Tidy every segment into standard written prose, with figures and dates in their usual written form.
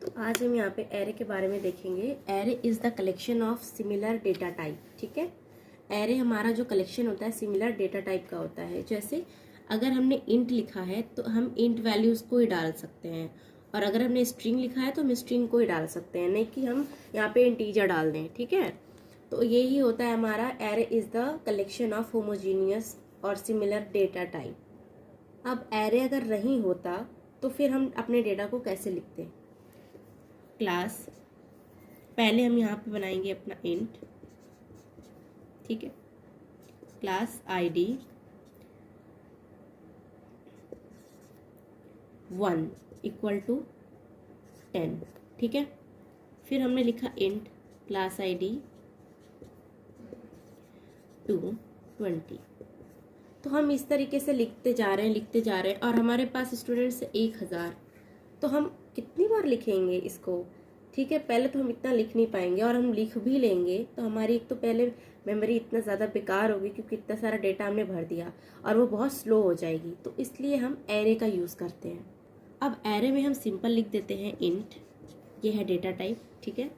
तो आज हम यहाँ पे एरे के बारे में देखेंगे। Array is the collection of similar data type. ठीक है, एरे हमारा जो कलेक्शन होता है सिमिलर डेटा टाइप का होता है। जैसे अगर हमने इंट लिखा है तो हम इंट वैल्यूज़ को ही डाल सकते हैं, और अगर हमने स्ट्रिंग लिखा है तो हम स्ट्रिंग को ही डाल सकते हैं, नहीं कि हम यहाँ पे इंटीजर डाल दें। ठीक है, तो यही होता है हमारा array is the collection of homogeneous और सिमिलर डेटा टाइप। अब एरे अगर नहीं होता तो फिर हम अपने डेटा को कैसे लिखते हैं? क्लास पहले हम यहाँ पे बनाएंगे अपना इंट। ठीक है, क्लास आईडी 1 इक्वल टू 10। ठीक है, फिर हमने लिखा इंट क्लास आईडी 2 20। तो हम इस तरीके से लिखते जा रहे हैं और हमारे पास स्टूडेंट्स 1000। तो हम कितनी बार लिखेंगे इसको? ठीक है, पहले तो हम इतना लिख नहीं पाएंगे, और हम लिख भी लेंगे तो हमारी एक तो पहले मेमोरी इतना ज़्यादा बेकार होगी क्योंकि इतना सारा डेटा हमने भर दिया, और वो बहुत स्लो हो जाएगी। तो इसलिए हम एरे का यूज़ करते हैं। अब एरे में हम सिंपल लिख देते हैं इंट, ये है डेटा टाइप। ठीक है,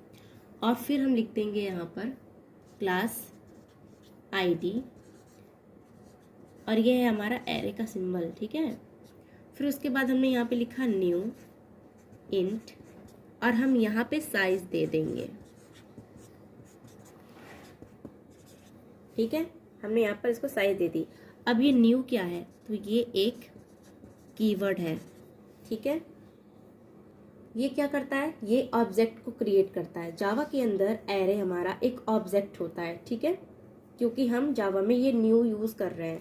और फिर हम लिख देंगे यहाँ पर क्लास आईडी, और ये है हमारा एरे का सिंबल। ठीक है, फिर उसके बाद हमने यहाँ पे लिखा न्यू इंट, और हम यहाँ पे साइज दे देंगे। ठीक है, हमने यहाँ पर इसको साइज दे दी। अब ये न्यू क्या है? तो ये एक कीवर्ड है। ठीक है, ये क्या करता है? ये ऑब्जेक्ट को क्रिएट करता है। जावा के अंदर एरे हमारा एक ऑब्जेक्ट होता है। ठीक है, क्योंकि हम जावा में ये न्यू यूज कर रहे हैं।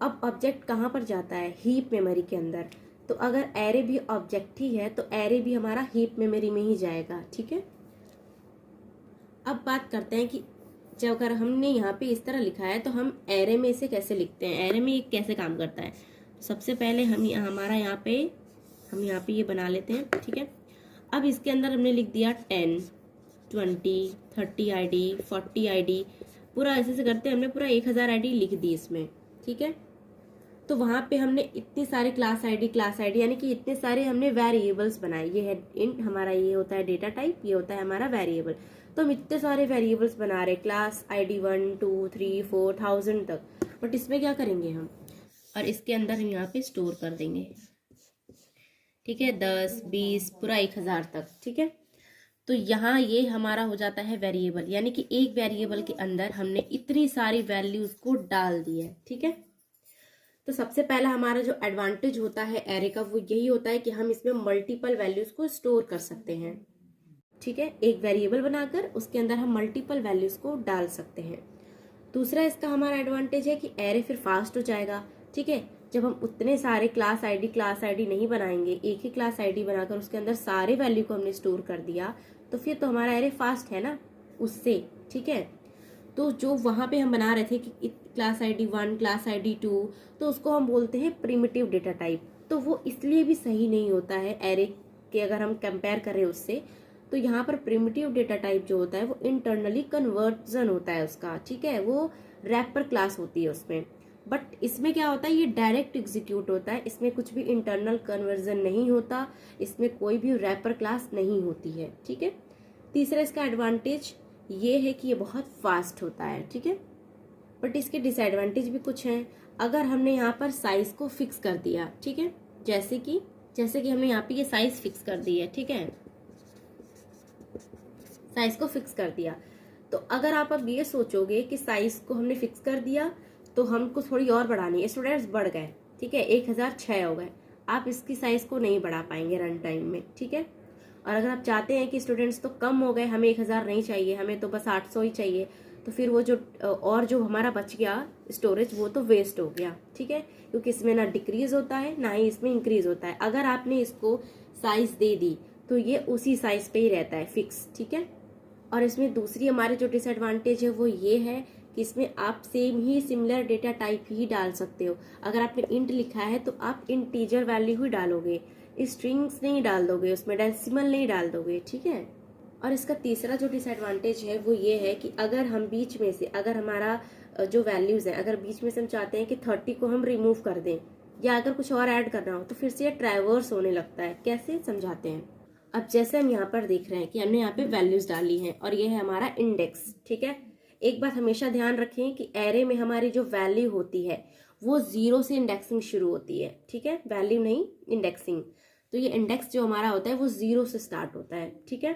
अब ऑब्जेक्ट कहाँ पर जाता है? हीप मेमोरी के अंदर। तो अगर एरे भी ऑब्जेक्ट ही है तो एरे भी हमारा हीप मेमोरी में ही जाएगा। ठीक है, अब बात करते हैं कि जब अगर हमने यहाँ पे इस तरह लिखा है तो हम एरे में इसे कैसे लिखते हैं, एरे में ये कैसे काम करता है। तो सबसे पहले हम हमारा यहाँ पे ये बना लेते हैं। ठीक है, अब इसके अंदर हमने लिख दिया 10 20 30 आईडी 40 आईडी, पूरा ऐसे करते हमने पूरा 1000 आईडी लिख दी इसमें। ठीक है, तो वहां पे हमने इतने सारे क्लास आईडी यानी कि इतने सारे हमने वेरिएबल्स बनाए। ये है इंट हमारा, ये होता है डेटा टाइप, ये होता है हमारा वेरिएबल। तो हम इतने सारे वेरिएबल्स बना रहे, क्लास आईडी 1 2 3 4 1000 तक। बट इसमें क्या करेंगे हम, और इसके अंदर हम यहाँ पे स्टोर कर देंगे। ठीक है, 10 20 पूरा 1000 तक। ठीक है, तो यहाँ ये हमारा हो जाता है वेरिएबल, यानी कि एक वेरिएबल के अंदर हमने इतनी सारी वैल्यूज को डाल दी है। ठीक है, तो सबसे पहला हमारा जो एडवांटेज होता है एरे का वो यही होता है कि हम इसमें मल्टीपल वैल्यूज को स्टोर कर सकते हैं। ठीक है, एक वेरिएबल बनाकर उसके अंदर हम मल्टीपल वैल्यूज को डाल सकते हैं। दूसरा इसका हमारा एडवांटेज है कि एरे फिर फास्ट हो जाएगा। ठीक है, जब हम उतने सारे क्लास आईडी नहीं बनाएंगे, एक ही क्लास आईडी बनाकर उसके अंदर सारे वैल्यू को हमने स्टोर कर दिया, तो फिर तो हमारा एरे फास्ट है ना उससे। ठीक है, तो जो वहां पे हम बना रहे थे कि क्लास आईडी 1 क्लास आईडी 2, तो उसको हम बोलते हैं प्रिमिटिव डेटा टाइप। तो वो इसलिए भी सही नहीं होता है एरे के, अगर हम कंपेयर करें उससे। तो यहाँ पर प्रिमिटिव डेटा टाइप जो होता है वो इंटरनली कन्वर्जन होता है उसका। ठीक है, वो रैपर क्लास होती है उसमें। बट इसमें क्या होता है, ये डायरेक्ट एग्जीक्यूट होता है, इसमें कुछ भी इंटरनल कन्वर्जन नहीं होता, इसमें कोई भी रैपर क्लास नहीं होती है। ठीक है, तीसरा इसका एडवांटेज ये है कि ये बहुत फास्ट होता है। ठीक है, बट इसके डिसएडवांटेज भी कुछ हैं। अगर हमने यहाँ पर साइज को फिक्स कर दिया, ठीक है, जैसे कि हमने यहाँ पे ये साइज फिक्स कर दी है। ठीक है, साइज को फिक्स कर दिया, तो अगर आप अब ये सोचोगे कि साइज को हमने फिक्स कर दिया तो हमको थोड़ी और बढ़ानी है, स्टूडेंट्स बढ़ गए। ठीक है, 1006 हो गए, आप इसकी साइज को नहीं बढ़ा पाएंगे रन टाइम में। ठीक है, और अगर आप चाहते हैं कि स्टूडेंट्स तो कम हो गए, हमें 1000 नहीं चाहिए, हमें तो बस 800 ही चाहिए, तो फिर वो जो और जो हमारा बच गया स्टोरेज वो तो वेस्ट हो गया। ठीक है, क्योंकि इसमें ना डिक्रीज होता है ना ही इसमें इंक्रीज होता है। अगर आपने इसको साइज दे दी तो ये उसी साइज पे ही रहता है फिक्स। ठीक है, और इसमें दूसरी हमारे जो डिसएडवांटेज है वो ये है कि इसमें आप सेम ही सिमिलर डेटा टाइप ही डाल सकते हो। अगर आपने इंट लिखा है तो आप इंटीजर वैल्यू ही डालोगे, स्ट्रिंग्स नहीं डाल दोगे, उसमें डेसिमल नहीं डाल दोगे। ठीक है, और इसका तीसरा जो डिसएडवांटेज है वो ये है कि अगर हम बीच में से, अगर हमारा जो वैल्यूज है, अगर बीच में से हम चाहते हैं कि 30 को हम रिमूव कर दें या अगर कुछ और ऐड करना हो, तो फिर से ये ट्रैवर्स होने लगता है। कैसे समझाते हैं? अब जैसे हम यहाँ पर देख रहे हैं कि हमने यहाँ पे वैल्यूज डाली हैं और ये है हमारा इंडेक्स, ठीक है। एक बात हमेशा ध्यान रखें कि एरे में हमारी जो वैल्यू होती है वो 0 से इंडेक्सिंग शुरू होती है, ठीक है, वैल्यू नहीं इंडेक्सिंग। तो ये इंडेक्स जो हमारा होता है वो 0 से स्टार्ट होता है, ठीक है।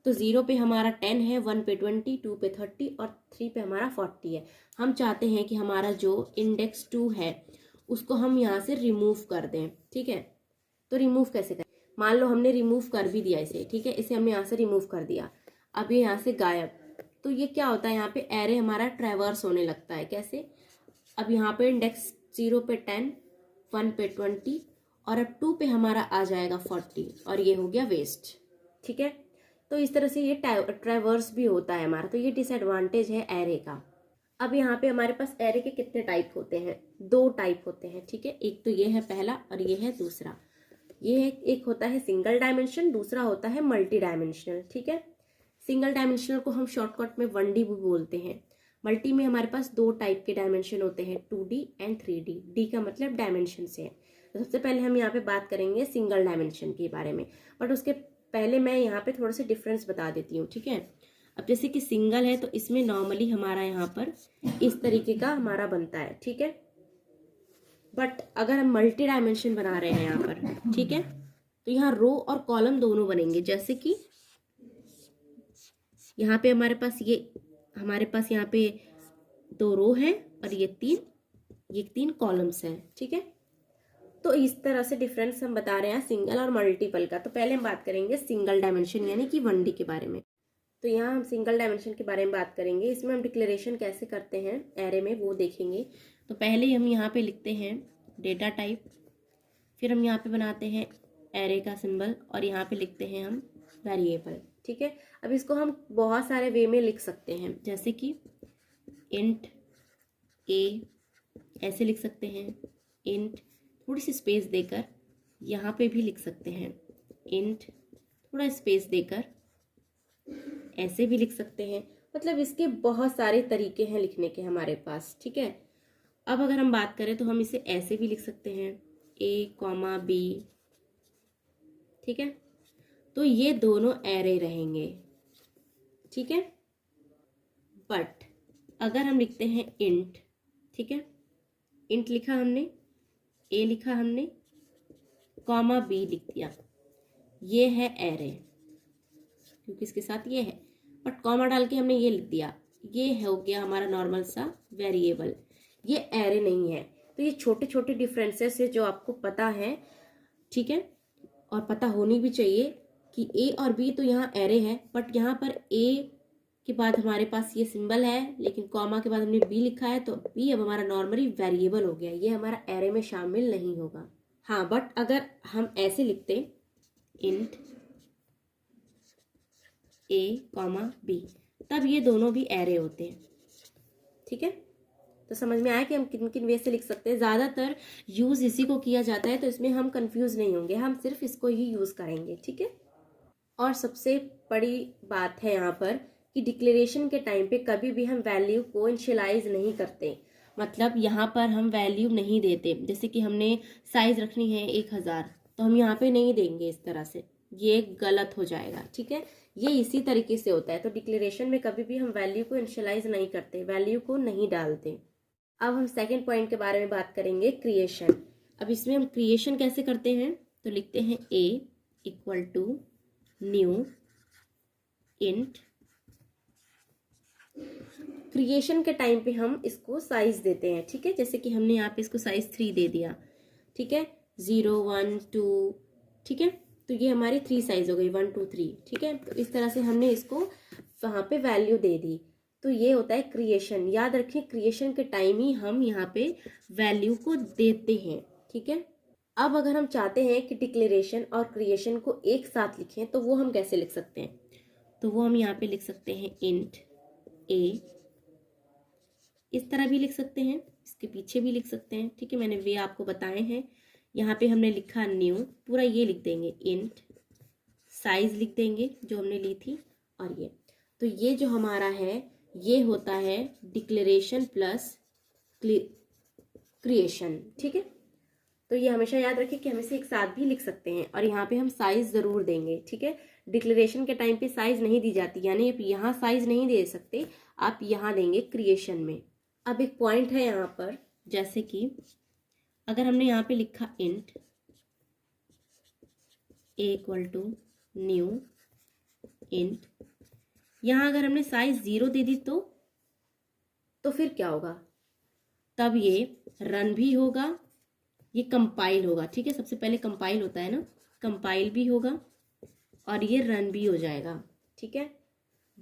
तो 0 पे हमारा 10 है, 1 पे 20, 2 पे 30 और 3 पे हमारा 40 है। हम चाहते हैं कि हमारा जो इंडेक्स 2 है उसको हम यहाँ से रिमूव कर दें, ठीक है। तो रिमूव कैसे करें? मान लो हमने रिमूव कर भी दिया इसे, ठीक है, इसे हमने यहाँ से रिमूव कर दिया, अब ये यहाँ से गायब। तो ये क्या होता है, यहाँ पे एरे हमारा ट्रैवर्स होने लगता है। कैसे? अब यहाँ पे इंडेक्स 0 पे 10, 1 पे 20 और अब 2 पे हमारा आ जाएगा 40 और ये हो गया वेस्ट, ठीक है। तो इस तरह से ये ट्रैवर्स भी होता है हमारा। तो ये डिसएडवांटेज है एरे का। अब यहाँ पे हमारे पास एरे के कितने टाइप होते हैं? 2 टाइप होते हैं, ठीक है। एक तो ये है पहला और ये है दूसरा। ये एक होता है सिंगल डायमेंशन, दूसरा होता है मल्टी डायमेंशनल, ठीक है। सिंगल डायमेंशनल को हम शॉर्टकट में 1D भी बोलते हैं। मल्टी में हमारे पास 2 टाइप के डायमेंशन होते हैं, 2D एंड 3D। डी का मतलब डायमेंशन से है। तो सबसे पहले हम यहाँ पे बात करेंगे सिंगल डायमेंशन के बारे में, बट उसके पहले मैं यहाँ पे थोड़ा सा डिफरेंस बता देती हूँ, ठीक है। अब जैसे कि सिंगल है तो इसमें नॉर्मली हमारा यहाँ पर इस तरीके का हमारा बनता है, ठीक है। बट अगर हम मल्टी डायमेंशन बना रहे हैं यहाँ पर, ठीक है, तो यहाँ रो और कॉलम दोनों बनेंगे। जैसे कि यहाँ पे हमारे पास यहाँ पे 2 रो है और ये 3 कॉलम्स हैं, ठीक है। तो इस तरह से डिफरेंस हम बता रहे हैं सिंगल और मल्टीपल का। तो पहले हम बात करेंगे सिंगल डायमेंशन यानी कि 1D के बारे में। तो यहाँ हम सिंगल डायमेंशन के बारे में बात करेंगे। इसमें हम डिक्लेरेशन कैसे करते हैं एरे में वो देखेंगे। तो पहले हम यहाँ पे लिखते हैं डेटा टाइप, फिर हम यहाँ पे बनाते हैं एरे का सिंबल और यहाँ पे लिखते हैं हम वेरिएबल, ठीक है। अब इसको हम बहुत सारे वे में लिख सकते हैं, जैसे कि इंट ए ऐसे लिख सकते हैं, इंट थोड़ी सी स्पेस देकर यहाँ पे भी लिख सकते हैं, इंट थोड़ा स्पेस देकर ऐसे भी लिख सकते हैं। मतलब इसके बहुत सारे तरीके हैं लिखने के हमारे पास, ठीक है। अब अगर हम बात करें तो हम इसे ऐसे भी लिख सकते हैं, A, B, ठीक है। तो ये दोनों एरे रहेंगे, ठीक है। बट अगर हम लिखते हैं इंट, ठीक है, इंट लिखा हमने, A लिखा हमने, B लिख दिया, ये है एरे क्योंकि इसके साथ ये है, बट कॉमा डाल के हमने ये लिख दिया, ये हो गया हमारा नॉर्मल सा वेरिएबल, ये एरे नहीं है। तो ये छोटे छोटे डिफरेंसेस है जो आपको पता है, ठीक है, और पता होनी भी चाहिए कि ए और बी तो यहाँ एरे है, बट यहाँ पर ए के बाद हमारे पास ये सिंबल है, लेकिन कॉमा के बाद हमने बी लिखा है, तो बी अब हमारा नॉर्मली वेरिएबल हो गया, ये हमारा एरे में शामिल नहीं होगा। हाँ, बट अगर हम ऐसे लिखते इंट A, B, तब ये दोनों भी एरे होते हैं, ठीक है। तो समझ में आया कि हम किन किन वे से लिख सकते हैं। ज़्यादातर यूज़ इसी को किया जाता है, तो इसमें हम कंफ्यूज नहीं होंगे, हम सिर्फ इसको ही यूज़ करेंगे, ठीक है। और सबसे बड़ी बात है यहाँ पर कि डिक्लेरेशन के टाइम पे कभी भी हम वैल्यू को इनिशियलाइज नहीं करते। मतलब यहाँ पर हम वैल्यू नहीं देते। जैसे कि हमने साइज रखनी है 1000, तो हम यहाँ पे नहीं देंगे इस तरह से, ये गलत हो जाएगा, ठीक है। ये इसी तरीके से होता है। तो डिक्लेरेशन में कभी भी हम वैल्यू को इनिशियलाइज नहीं करते, वैल्यू को नहीं डालते। अब हम सेकेंड पॉइंट के बारे में बात करेंगे, क्रिएशन। अब इसमें हम क्रिएशन कैसे करते हैं? तो लिखते हैं A equal to new int. Creation के टाइम पे हम इसको साइज देते हैं, ठीक है। जैसे कि हमने यहाँ पे इसको साइज 3 दे दिया, ठीक है, 0, 1, 2, ठीक है। तो ये हमारी 3 साइज हो गई, 1, 2, 3, ठीक है। तो इस तरह से हमने इसको वहाँ पे वैल्यू दे दी। तो ये होता है क्रिएशन। याद रखें, क्रिएशन के टाइम ही हम यहाँ पे वैल्यू को देते हैं, ठीक है। अब अगर हम चाहते हैं कि डिक्लेरेशन और क्रिएशन को एक साथ लिखें, तो वो हम कैसे लिख सकते हैं? तो वो हम यहाँ पे लिख सकते हैं इंट A, इस तरह भी लिख सकते हैं, इसके पीछे भी लिख सकते हैं, ठीक है। मैंने वे आपको बताए हैं। यहाँ पे हमने लिखा न्यू, पूरा ये लिख देंगे, इंट साइज लिख देंगे जो हमने ली थी, और ये। तो ये जो हमारा है ये होता है डिक्लेरेशन प्लस क्रिएशन, ठीक है। तो ये हमेशा याद रखें कि हम इसे एक साथ भी लिख सकते हैं। और यहाँ पे हम साइज ज़रूर देंगे, ठीक है। डिक्लेरेशन के टाइम पे साइज नहीं दी जाती, यानी आप यहाँ साइज नहीं दे सकते, आप यहाँ देंगे क्रिएशन में। अब एक पॉइंट है यहाँ पर, जैसे कि अगर हमने यहाँ पे लिखा इंट a = न्यू इंट, यहाँ अगर हमने साइज 0 दे दी तो फिर क्या होगा, तब ये रन भी होगा, ये कंपाइल होगा, ठीक है। सबसे पहले कंपाइल होता है ना, कंपाइल भी होगा और ये रन भी हो जाएगा, ठीक है।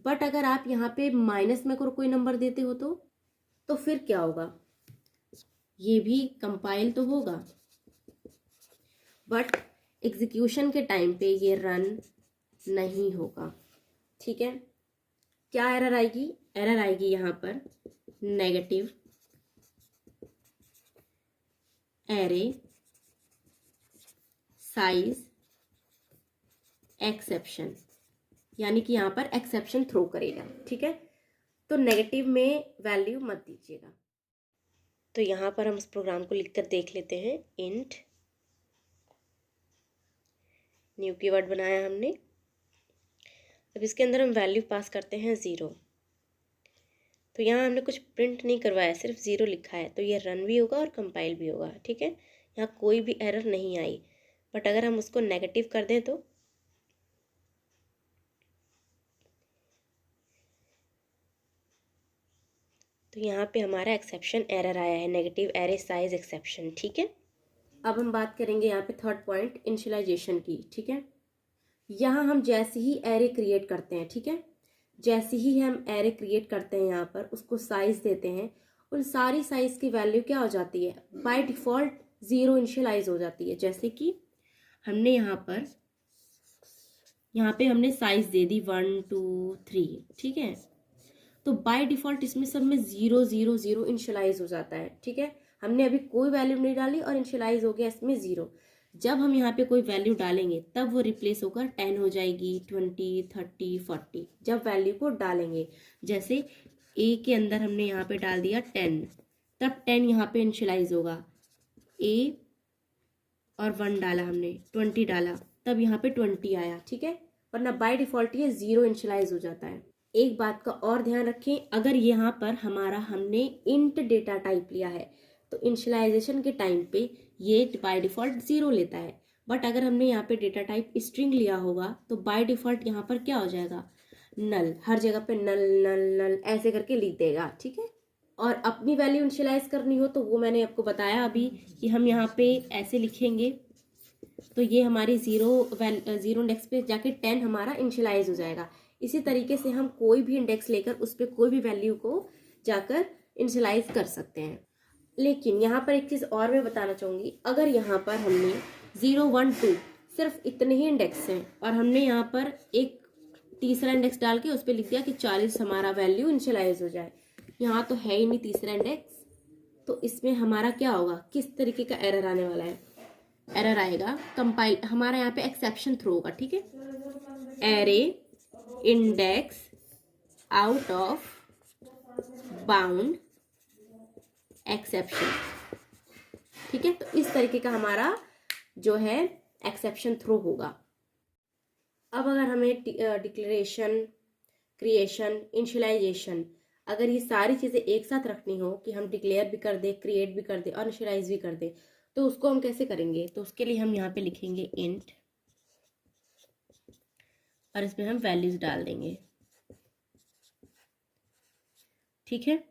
बट अगर आप यहाँ पे माइनस में कोई नंबर देते हो तो फिर क्या होगा, ये भी कंपाइल तो होगा बट एग्जीक्यूशन के टाइम पे ये रन नहीं होगा, ठीक है। क्या एरर आएगी, एरर आएगी यहाँ पर नेगेटिव एरे साइज एक्सेप्शन, यानी कि यहाँ पर एक्सेप्शन थ्रो करेगा, ठीक है। तो नेगेटिव में वैल्यू मत दीजिएगा। तो यहाँ पर हम इस प्रोग्राम को लिखकर देख लेते हैं। इंट न्यू कीवर्ड बनाया हमने, अब इसके अंदर हम वैल्यू पास करते हैं 0। तो यहाँ हमने कुछ प्रिंट नहीं करवाया, सिर्फ 0 लिखा है, तो ये रन भी होगा और कंपाइल भी होगा, ठीक है। यहाँ कोई भी एरर नहीं आई। बट अगर हम उसको नेगेटिव कर दें तो यहाँ पे हमारा एक्सेप्शन एरर आया है, नेगेटिव एरे साइज एक्सेप्शन, ठीक है। अब हम बात करेंगे यहाँ पे थर्ड पॉइंट इनिशियलाइजेशन की, ठीक है। यहाँ हम जैसे ही एरे क्रिएट करते हैं, ठीक है, जैसे ही हम एरे क्रिएट करते हैं यहाँ पर उसको साइज देते हैं, उन सारी साइज की वैल्यू क्या हो जाती है, बाय डिफॉल्ट 0 इनिशियलाइज हो जाती है। जैसे कि हमने यहाँ पे हमने साइज दे दी 1 2 3, ठीक है। तो बाय डिफॉल्ट इसमें सब में 0 0 0 इनिशियलाइज हो जाता है, ठीक है। हमने अभी कोई वैल्यू नहीं डाली और इनिशियलाइज हो गया इसमें 0। जब हम यहाँ पे कोई वैल्यू डालेंगे तब वो रिप्लेस होकर 10 हो जाएगी, 20 30 40 जब वैल्यू को डालेंगे। जैसे a के अंदर हमने यहाँ पे डाल दिया 10, तब 10 यहाँ पे इनिशियलाइज होगा। a और 1 डाला हमने, 20 डाला, तब यहाँ पे 20 आया, ठीक है। वरना बाय डिफॉल्ट ये 0 इनिशियलाइज हो जाता है। एक बात का और ध्यान रखें, अगर यहाँ पर हमने इंट डेटा टाइप लिया है तो इनिशियलाइजेशन के टाइम पे ये बाय डिफॉल्ट 0 लेता है। बट अगर हमने यहाँ पे डेटा टाइप स्ट्रिंग लिया होगा तो बाय डिफॉल्ट यहाँ पर क्या हो जाएगा, नल, हर जगह पे नल नल नल ऐसे करके लिख देगा, ठीक है। और अपनी वैल्यू इनिशियलाइज करनी हो तो वो मैंने आपको बताया अभी कि हम यहाँ पे ऐसे लिखेंगे, तो ये हमारी 0 इंडेक्स पे जाके 10 हमारा इनिशियलाइज हो जाएगा। इसी तरीके से हम कोई भी इंडेक्स लेकर उस पर कोई भी वैल्यू को जाकर इनिशियलाइज कर सकते हैं। लेकिन यहाँ पर एक चीज़ और मैं बताना चाहूँगी, अगर यहाँ पर हमने 0 1 2 सिर्फ इतने ही इंडेक्स हैं और हमने यहाँ पर एक तीसरा इंडेक्स डाल के उस पर लिख दिया कि 40 हमारा वैल्यू इनिशियलाइज हो जाए, यहाँ तो है ही नहीं तीसरा इंडेक्स, तो इसमें हमारा क्या होगा, किस तरीके का एरर आने वाला है, एरर आएगा कंपाइल, हमारा यहाँ पे एक्सेप्शन थ्रो होगा, ठीक है। Array index out of bound exception, ठीक है। तो इस तरीके का हमारा जो है एक्सेप्शन थ्रो होगा। अब अगर हमें डिक्लेरेशन, क्रिएशन, इनिशियलाइजेशन, अगर ये सारी चीज़ें एक साथ रखनी हो कि हम डिक्लेयर भी कर दे, क्रिएट भी कर दे और इनिशियलाइज भी कर दे, तो उसको हम कैसे करेंगे, तो उसके लिए हम यहाँ पे लिखेंगे इंट और इसमें हम वैल्यूज डाल देंगे, ठीक है।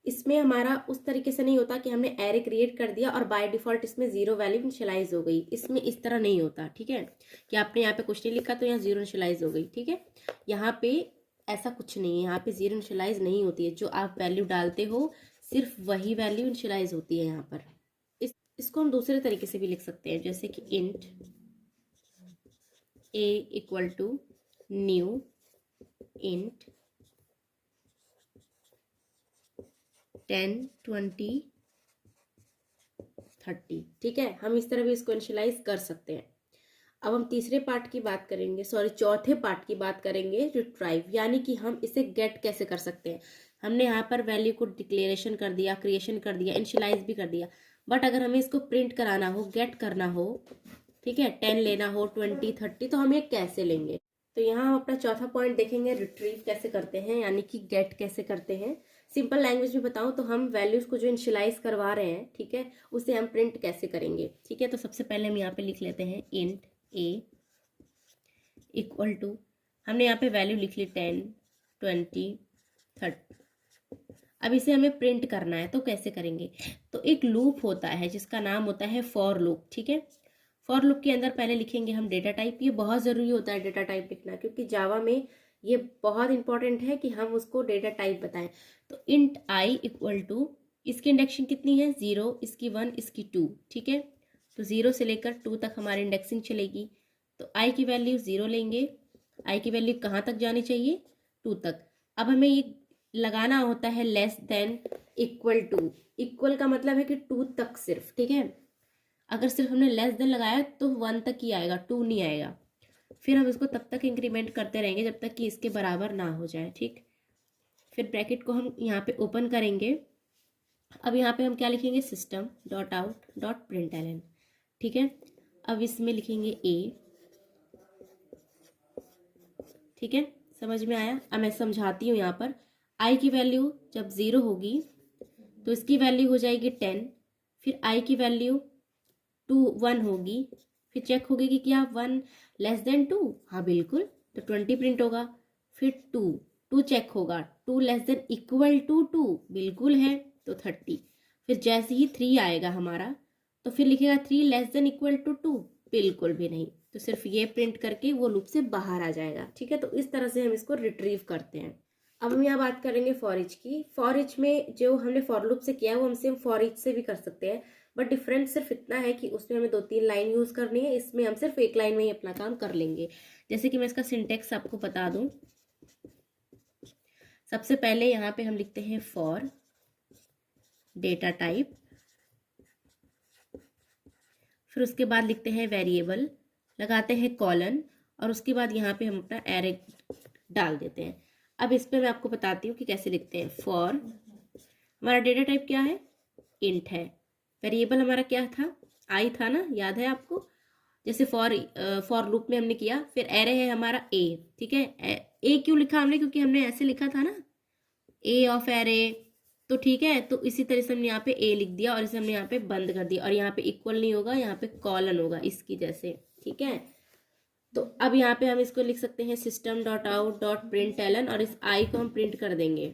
इसमें हमारा उस तरीके से नहीं होता कि हमने एरे क्रिएट कर दिया और बाय डिफॉल्ट इसमें 0 वैल्यू इनिशियलाइज हो गई, इसमें इस तरह नहीं होता, ठीक है। कि आपने यहाँ पे कुछ नहीं लिखा तो यहाँ 0 इनिशियलाइज हो गई, ठीक है। यहाँ पे ऐसा कुछ नहीं है, यहाँ पे 0 इनिशियलाइज नहीं होती है, जो आप वैल्यू डालते हो सिर्फ वही वैल्यू इनिशियलाइज होती है यहाँ पर। इसको हम दूसरे तरीके से भी लिख सकते हैं, जैसे कि इंट a = न्यू इंट 10 20 30, ठीक है। हम इस तरह भी इसको इनिशियलाइज कर सकते हैं। अब हम तीसरे पार्ट की बात करेंगे, चौथे पार्ट की बात करेंगे, रिट्राइव, यानी कि हम इसे गेट कैसे कर सकते हैं। हमने यहाँ पर वैल्यू को डिक्लेरेशन कर दिया, क्रिएशन कर दिया, इनिशियलाइज भी कर दिया, बट अगर हमें इसको प्रिंट कराना हो, गेट करना हो, ठीक है, 10 लेना हो, 20, 30, तो हम ये कैसे लेंगे? तो यहाँ हम अपना चौथा पॉइंट देखेंगे, रिट्रीव कैसे करते हैं, यानी कि गेट कैसे करते हैं। सिंपल लैंग्वेज में बताऊं तो हम वैल्यूज को जो इनिशियलाइज करवा रहे हैं, ठीक है, उसे हम प्रिंट कैसे करेंगे। ठीक है, तो सबसे पहले हम यहाँ पे लिख लेते हैं इंट a इक्वल टू, हमने यहाँ पे वैल्यू लिख ली 10, 20, 30। अब इसे हमें प्रिंट करना है, तो कैसे करेंगे? तो एक लूप होता है जिसका नाम होता है फॉर लूप। ठीक है, फॉर लूप के अंदर पहले लिखेंगे हम डेटा टाइप। ये बहुत ज़रूरी होता है डेटा टाइप लिखना, क्योंकि जावा में ये बहुत इंपॉर्टेंट है कि हम उसको डेटा टाइप बताएं। तो इंट आई इक्वल टू, इसकी इंडेक्सिंग कितनी है? 0, इसकी 1, इसकी 2। ठीक है, तो 0 से लेकर 2 तक हमारी इंडेक्सिंग चलेगी। तो आई की वैल्यू 0 लेंगे। आई की वैल्यू कहाँ तक जानी चाहिए? 2 तक। अब हमें ये लगाना होता है less than equal to. Equal का मतलब है कि 2 तक सिर्फ। ठीक है, अगर सिर्फ हमने लेस देन लगाया तो 1 तक ही आएगा, 2 नहीं आएगा। फिर हम इसको तब तक इंक्रीमेंट करते रहेंगे जब तक कि इसके बराबर ना हो जाए। ठीक, फिर ब्रैकेट को हम यहाँ पे ओपन करेंगे। अब यहाँ पे हम क्या लिखेंगे? System dot out dot println. ठीक है, अब इसमें लिखेंगे ए। ठीक है, समझ में आया? अब मैं समझाती हूँ। यहाँ पर आई की वैल्यू जब 0 होगी तो इसकी वैल्यू हो जाएगी 10। फिर आई की वैल्यू 1 होगी। फिर चेक होगी कि क्या 1 लेस देन 2? हाँ बिल्कुल, तो 20 प्रिंट होगा। फिर 2 चेक होगा, 2 लेस देन इक्वल टू 2, बिल्कुल है, तो 30। फिर जैसे ही 3 आएगा हमारा, तो फिर लिखेगा 3 लेस देन इक्वल टू 2, बिल्कुल भी नहीं, तो सिर्फ ये प्रिंट करके वो लूप से बाहर आ जाएगा। ठीक है, तो इस तरह से हम इसको रिट्रीव करते हैं। अब हम यहाँ बात करेंगे फॉर ईच की। फॉर ईच में जो हमने फॉर लूप से किया है वो हमसे फॉर ईच से भी कर सकते हैं, बट डिफरेंस सिर्फ इतना है कि उसमें हमें 2-3 लाइन यूज करनी है, इसमें हम सिर्फ एक लाइन में ही अपना काम कर लेंगे। जैसे कि मैं इसका सिंटेक्स आपको बता दूं। सबसे पहले यहाँ पे हम लिखते हैं फॉर डेटा टाइप, फिर उसके बाद लिखते हैं वेरिएबल, लगाते हैं कॉलन, और उसके बाद यहाँ पे हम अपना एरे डाल देते हैं। अब इस पर मैं आपको बताती हूँ कि कैसे लिखते हैं। फॉर, हमारा डेटा टाइप क्या है? इंट है। वेरिएबल हमारा क्या था? आई था ना, याद है आपको? जैसे फॉर लूप में हमने किया। फिर एरे है हमारा ए। ठीक है, ए क्यों लिखा हमने? क्योंकि हमने ऐसे लिखा था ना, ए ऑफ एरे। तो ठीक है, तो इसी तरह से हमने यहाँ पे ए लिख दिया और इसे हमने यहाँ पे बंद कर दिया, और यहाँ पे इक्वल नहीं होगा, यहाँ पे कॉलन होगा इसकी जैसे। ठीक है, तो अब यहाँ पे हम इसको लिख सकते हैं system dot out dot println, और इस आई को हम प्रिंट कर देंगे।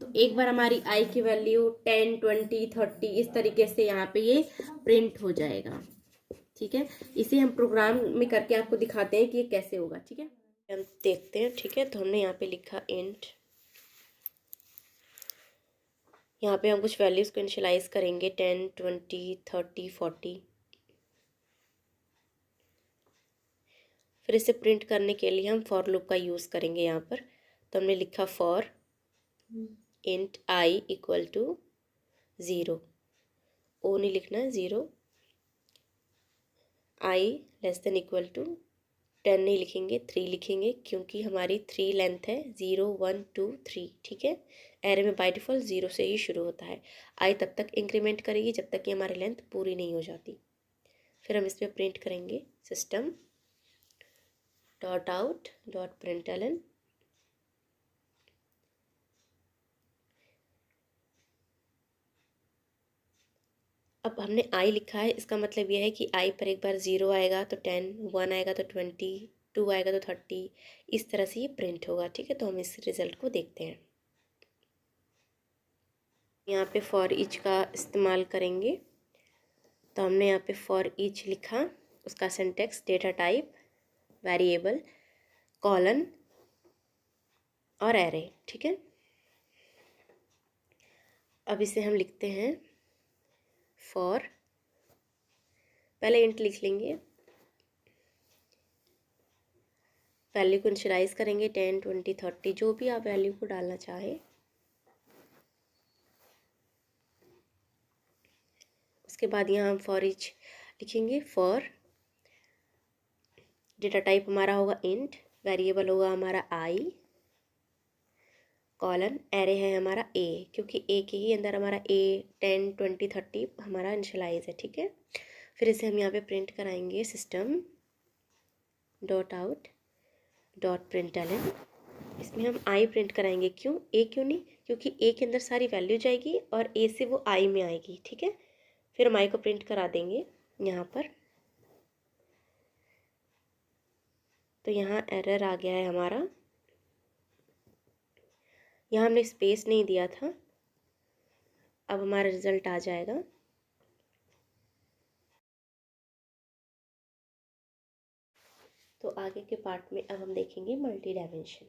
तो एक बार हमारी आई की वैल्यू 10, 20, 30 इस तरीके से यहाँ पे ये प्रिंट हो जाएगा। ठीक है, इसे हम प्रोग्राम में करके आपको दिखाते हैं कि ये कैसे होगा। ठीक है, हम देखते हैं। ठीक है, तो हमने यहाँ पे लिखा इंट, यहाँ पे हम कुछ वैल्यूज को इनिशियलाइज करेंगे 10, 20, 30, 40। फिर इसे प्रिंट करने के लिए हम फॉर लूप का यूज़ करेंगे यहाँ पर। तो हमने लिखा for int I equal to 0, O नहीं लिखना है, 0। I less than equal to 10 नहीं लिखेंगे, 3 लिखेंगे, क्योंकि हमारी 3 लेंथ है, 0, 1, 2, 3। ठीक है, एरे में बाय डिफ़ॉल्ट 0 से ही शुरू होता है। आई तब तक इंक्रीमेंट करेगी जब तक कि हमारी लेंथ पूरी नहीं हो जाती। फिर हम इसमें प्रिंट करेंगे system dot out dot println. अब हमने आई लिखा है, इसका मतलब यह है कि आई पर एक बार 0 आएगा तो 10, 1 आएगा तो 20, 2 आएगा तो 30, इस तरह से ये प्रिंट होगा। ठीक है, तो हम इस रिज़ल्ट को देखते हैं। यहाँ पे फॉर ईच का इस्तेमाल करेंगे। तो हमने यहाँ पे फॉर ईच लिखा, उसका syntax data type, variable, colon और एरे। ठीक है, अब इसे हम लिखते हैं फॉर, पहले इंट लिख लेंगे, वैल्यू को इनिशियलाइज करेंगे 10, 20, 30, जो भी आप वैल्यू को डालना चाहे। उसके बाद यहाँ हम फॉर ईच लिखेंगे। फॉर डेटा टाइप हमारा होगा इंट, वेरिएबल होगा हमारा आई, कॉलन एरे है हमारा ए, क्योंकि ए के ही अंदर हमारा ए 10 20 30 हमारा इनिशियलाइज है, ठीक है। फिर इसे हम यहाँ पे प्रिंट कराएंगे system dot out dot println. इसमें हम आई प्रिंट कराएंगे, क्यों ए क्यों नहीं, क्योंकि ए के अंदर सारी वैल्यू जाएगी और ए से वो आई में आएगी, ठीक है। फिर हम आई को प्रिंट करा देंगे यहाँ पर। तो यहाँ एरर आ गया है हमारा, यहाँ हमने स्पेस नहीं दिया था। अब हमारा रिजल्ट आ जाएगा। तो आगे के पार्ट में अब हम देखेंगे मल्टी डायमेंशन।